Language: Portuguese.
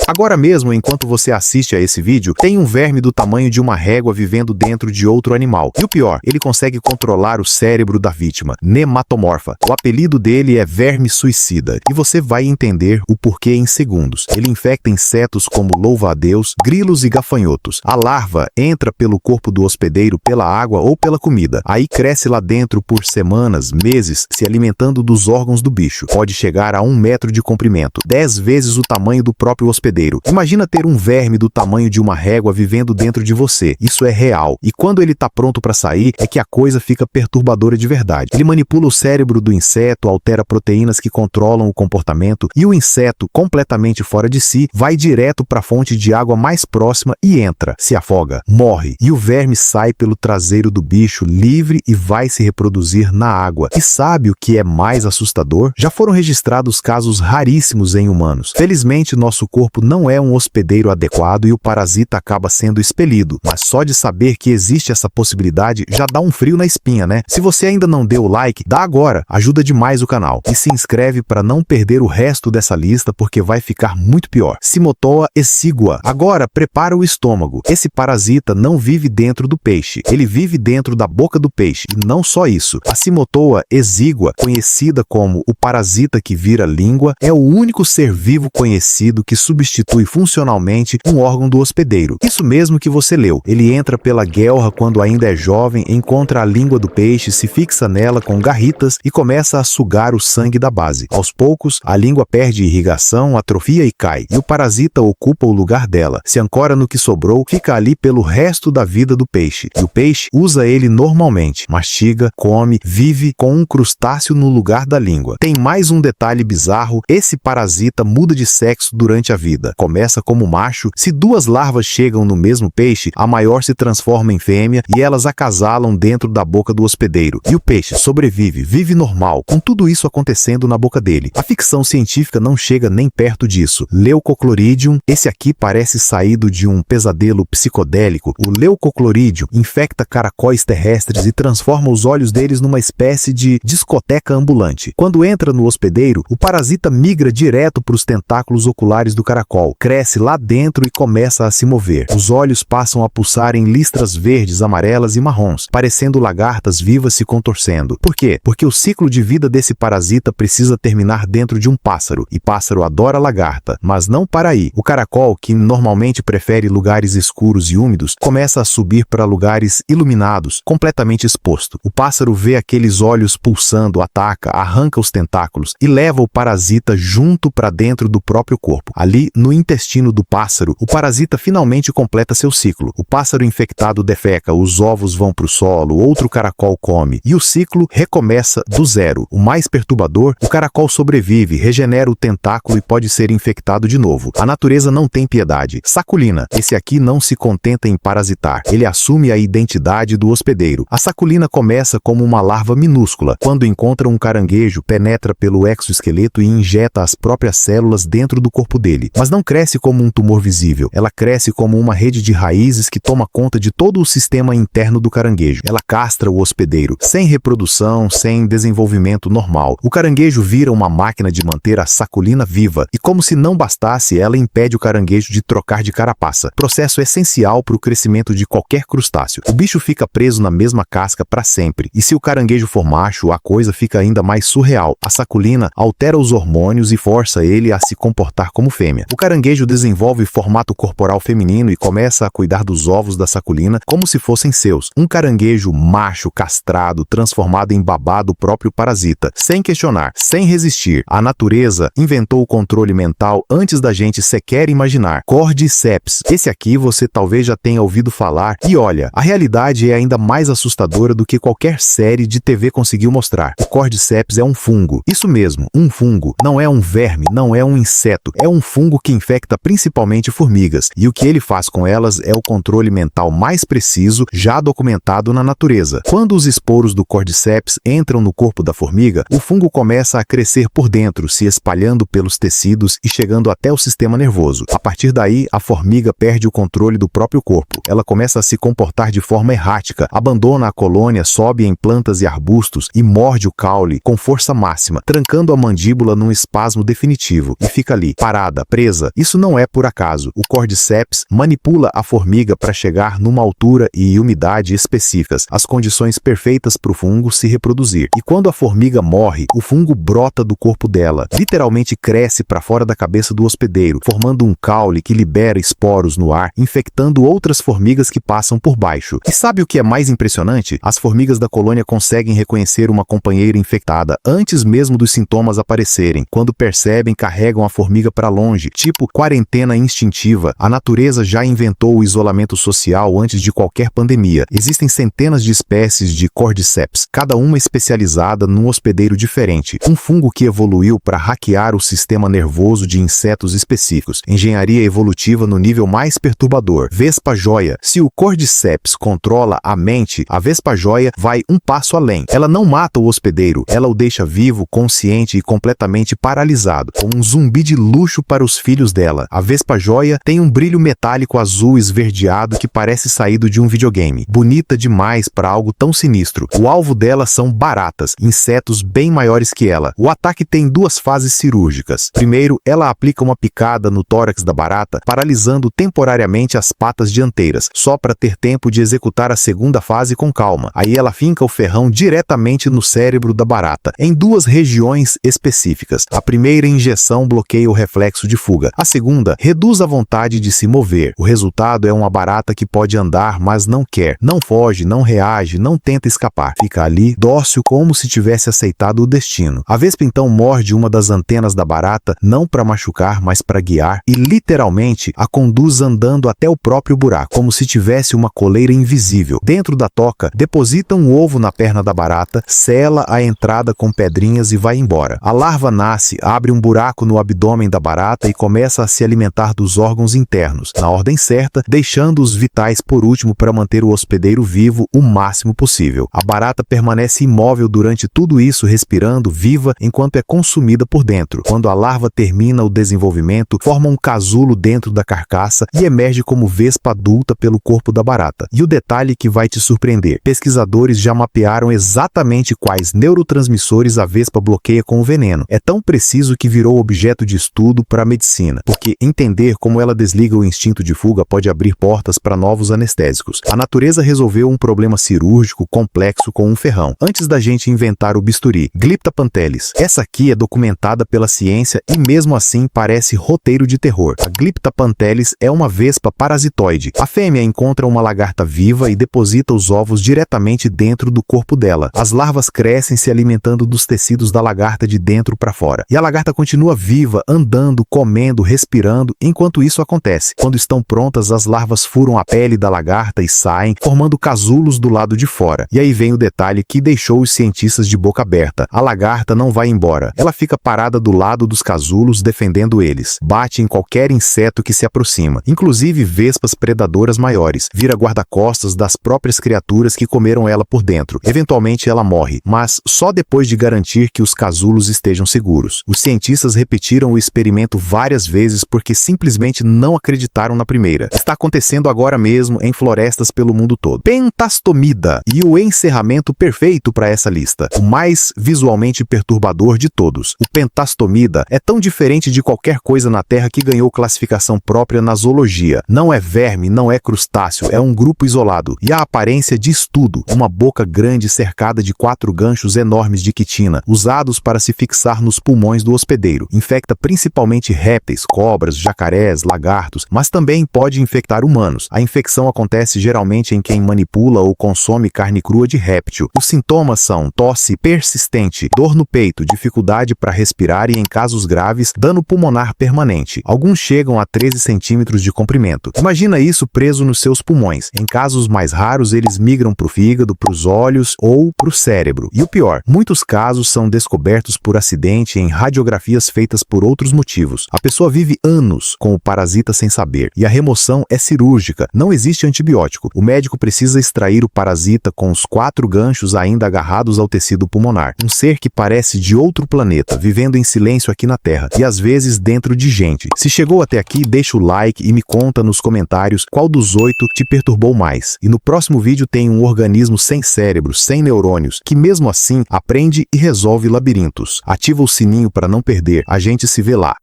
Agora mesmo, enquanto você assiste a esse vídeo, tem um verme do tamanho de uma régua vivendo dentro de outro animal. E o pior, ele consegue controlar o cérebro da vítima, nematomorfa. O apelido dele é verme suicida, e você vai entender o porquê em segundos. Ele infecta insetos como louva-a-Deus, grilos e gafanhotos. A larva entra pelo corpo do hospedeiro pela água ou pela comida. Aí cresce lá dentro por semanas, meses, se alimentando dos órgãos do bicho. Pode chegar a 1 metro de comprimento, 10 vezes o tamanho do próprio hospedeiro. Imagina ter um verme do tamanho de uma régua vivendo dentro de você. Isso é real. E quando ele tá pronto para sair, é que a coisa fica perturbadora de verdade. Ele manipula o cérebro do inseto, altera proteínas que controlam o comportamento, e o inseto, completamente fora de si, vai direto para a fonte de água mais próxima e entra, se afoga, morre. E o verme sai pelo traseiro do bicho livre e vai se reproduzir na água. E sabe o que é mais assustador? Já foram registrados casos raríssimos em humanos. Felizmente, nosso corpo não é um hospedeiro adequado e o parasita acaba sendo expelido. Mas só de saber que existe essa possibilidade já dá um frio na espinha, né? Se você ainda não deu o like, dá agora, ajuda demais o canal. E se inscreve para não perder o resto dessa lista, porque vai ficar muito pior. Cimotoa exigua. Agora, prepara o estômago. Esse parasita não vive dentro do peixe. Ele vive dentro da boca do peixe. E não só isso. A Cimotoa exigua, conhecida como o parasita que vira língua, é o único ser vivo conhecido que substitui funcionalmente um órgão do hospedeiro. Isso mesmo que você leu. Ele entra pela guelra quando ainda é jovem, encontra a língua do peixe, se fixa nela com garritas e começa a sugar o sangue da base. Aos poucos, a língua perde irrigação, atrofia e cai. E o parasita ocupa o lugar dela. Se ancora no que sobrou, fica ali pelo resto da vida do peixe. E o peixe usa ele normalmente. Mastiga, come, vive com um crustáceo no lugar da língua. Tem mais um detalhe bizarro. Esse parasita muda de sexo durante a vida. Começa como macho. Se duas larvas chegam no mesmo peixe, a maior se transforma em fêmea e elas acasalam dentro da boca do hospedeiro. E o peixe sobrevive, vive normal, com tudo isso acontecendo na boca dele. A ficção científica não chega nem perto disso. Leucochloridium, esse aqui parece saído de um pesadelo psicodélico. O leucochloridium infecta caracóis terrestres e transforma os olhos deles numa espécie de discoteca ambulante. Quando entra no hospedeiro, o parasita migra direto para os tentáculos oculares do caracol, cresce lá dentro e começa a se mover. Os olhos passam a pulsar em listras verdes, amarelas e marrons, parecendo lagartas vivas se contorcendo. Por quê? Porque o ciclo de vida desse parasita precisa terminar dentro de um pássaro, e pássaro adora lagarta, mas não para aí. O caracol, que normalmente prefere lugares escuros e úmidos, começa a subir para lugares iluminados, completamente exposto. O pássaro vê aqueles olhos pulsando, ataca, arranca os tentáculos e leva o parasita junto para dentro do próprio corpo. Ali, no intestino do pássaro, o parasita finalmente completa seu ciclo. O pássaro infectado defeca, os ovos vão para o solo, outro caracol come, e o ciclo recomeça do zero. O mais perturbador, o caracol sobrevive, regenera o tentáculo e pode ser infectado de novo. A natureza não tem piedade. Saculina, esse aqui não se contenta em parasitar. Ele assume a identidade do hospedeiro. A saculina começa como uma larva minúscula. Quando encontra um caranguejo, penetra pelo exoesqueleto e injeta as próprias células dentro do corpo dele. Mas não cresce como um tumor visível. Ela cresce como uma rede de raízes que toma conta de todo o sistema interno do caranguejo. Ela castra o hospedeiro, sem reprodução, sem desenvolvimento normal. O caranguejo vira uma máquina de manter a saculina viva, e como se não bastasse, ela impede o caranguejo de trocar de carapaça. Processo essencial para o crescimento de qualquer crustáceo. O bicho fica preso na mesma casca para sempre, e se o caranguejo for macho, a coisa fica ainda mais surreal. A saculina altera os hormônios e força ele a se comportar como fêmea. O caranguejo desenvolve formato corporal feminino e começa a cuidar dos ovos da saculina como se fossem seus. Um caranguejo macho castrado, transformado em babá do próprio parasita, sem questionar, sem resistir. A natureza inventou o controle mental antes da gente sequer imaginar. Cordyceps. Esse aqui você talvez já tenha ouvido falar, e olha, a realidade é ainda mais assustadora do que qualquer série de TV conseguiu mostrar. O Cordyceps é um fungo. Isso mesmo, um fungo. Não é um verme, não é um inseto. É um fungo que infecta principalmente formigas, e o que ele faz com elas é o controle mental mais preciso já documentado na natureza. Quando os esporos do Cordyceps entram no corpo da formiga, o fungo começa a crescer por dentro, se espalhando pelos tecidos e chegando até o sistema nervoso. A partir daí, a formiga perde o controle do próprio corpo. Ela começa a se comportar de forma errática, abandona a colônia, sobe em plantas e arbustos e morde o caule com força máxima, trancando a mandíbula num espasmo definitivo, e fica ali, parada, presa, natureza. Isso não é por acaso. O Cordyceps manipula a formiga para chegar numa altura e umidade específicas, as condições perfeitas para o fungo se reproduzir. E quando a formiga morre, o fungo brota do corpo dela, literalmente cresce para fora da cabeça do hospedeiro, formando um caule que libera esporos no ar, infectando outras formigas que passam por baixo. E sabe o que é mais impressionante? As formigas da colônia conseguem reconhecer uma companheira infectada antes mesmo dos sintomas aparecerem. Quando percebem, carregam a formiga para longe, tipo quarentena instintiva. A natureza já inventou o isolamento social antes de qualquer pandemia. Existem centenas de espécies de Cordyceps, cada uma especializada num hospedeiro diferente. Um fungo que evoluiu para hackear o sistema nervoso de insetos específicos. Engenharia evolutiva no nível mais perturbador. Vespa-joia. Se o Cordyceps controla a mente, a Vespa-joia vai um passo além. Ela não mata o hospedeiro, ela o deixa vivo, consciente e completamente paralisado, como um zumbi de luxo para os filhos dela. A Vespa-joia tem um brilho metálico azul esverdeado que parece saído de um videogame. Bonita demais para algo tão sinistro. O alvo dela são baratas, insetos bem maiores que ela. O ataque tem duas fases cirúrgicas. Primeiro, ela aplica uma picada no tórax da barata, paralisando temporariamente as patas dianteiras, só para ter tempo de executar a segunda fase com calma. Aí ela finca o ferrão diretamente no cérebro da barata, em duas regiões específicas. A primeira injeção bloqueia o reflexo de fuga. A segunda reduz a vontade de se mover. O resultado é uma barata que pode andar, mas não quer. Não foge, não reage, não tenta escapar. Fica ali, dócil, como se tivesse aceitado o destino. A vespa então morde uma das antenas da barata, não para machucar, mas para guiar, e literalmente a conduz andando até o próprio buraco, como se tivesse uma coleira invisível. Dentro da toca, deposita um ovo na perna da barata, sela a entrada com pedrinhas e vai embora. A larva nasce, abre um buraco no abdômen da barata e começa a se alimentar dos órgãos internos, na ordem certa, deixando os vitais por último para manter o hospedeiro vivo o máximo possível. A barata permanece imóvel durante tudo isso, respirando, viva, enquanto é consumida por dentro. Quando a larva termina o desenvolvimento, forma um casulo dentro da carcaça e emerge como vespa adulta pelo corpo da barata. E o detalhe que vai te surpreender: pesquisadores já mapearam exatamente quais neurotransmissores a vespa bloqueia com o veneno. É tão preciso que virou objeto de estudo para a medicina, porque entender como ela desliga o instinto de fuga pode abrir portas para novos anestésicos. A natureza resolveu um problema cirúrgico complexo com um ferrão, antes da gente inventar o bisturi. Glypta pantelis. Essa aqui é documentada pela ciência e mesmo assim parece roteiro de terror. A Glypta pantelis é uma vespa parasitoide. A fêmea encontra uma lagarta viva e deposita os ovos diretamente dentro do corpo dela. As larvas crescem se alimentando dos tecidos da lagarta de dentro para fora. E a lagarta continua viva, andando, comendo, respirando, enquanto isso acontece. Quando estão prontas, as larvas furam a pele da lagarta e saem, formando casulos do lado de fora. E aí vem o detalhe que deixou os cientistas de boca aberta. A lagarta não vai embora. Ela fica parada do lado dos casulos, defendendo eles. Bate em qualquer inseto que se aproxima, inclusive vespas predadoras maiores. Vira guarda-costas das próprias criaturas que comeram ela por dentro. Eventualmente ela morre, mas só depois de garantir que os casulos estejam seguros. Os cientistas repetiram o experimento várias vezes porque simplesmente não acreditaram na primeira. Está acontecendo agora mesmo em florestas pelo mundo todo. Pentastomida. E o encerramento perfeito para essa lista. O mais visualmente perturbador de todos. O Pentastomida é tão diferente de qualquer coisa na Terra que ganhou classificação própria na zoologia. Não é verme, não é crustáceo, é um grupo isolado. E a aparência diz tudo. Uma boca grande cercada de 4 ganchos enormes de quitina, usados para se fixar nos pulmões do hospedeiro. Infecta principalmente répteis, cobras, jacarés, lagartos, mas também pode infectar humanos. A infecção acontece geralmente em quem manipula ou consome carne crua de réptil. Os sintomas são tosse persistente, dor no peito, dificuldade para respirar e, em casos graves, dano pulmonar permanente. Alguns chegam a 13 centímetros de comprimento. Imagina isso preso nos seus pulmões. Em casos mais raros, eles migram para o fígado, para os olhos ou para o cérebro. E o pior, muitos casos são descobertos por acidente em radiografias feitas por outros motivos. A pessoa vive anos com o parasita sem saber, e a remoção é cirúrgica. Não existe antibiótico. O médico precisa extrair o parasita com os 4 ganchos ainda agarrados ao tecido pulmonar. Um ser que parece de outro planeta, vivendo em silêncio aqui na Terra, e às vezes dentro de gente. Se chegou até aqui, deixa o like e me conta nos comentários qual dos 8 te perturbou mais. E no próximo vídeo tem um organismo sem cérebro, sem neurônios, que mesmo assim aprende e resolve labirintos. Ativa o sininho para não perder. A gente se vê lá.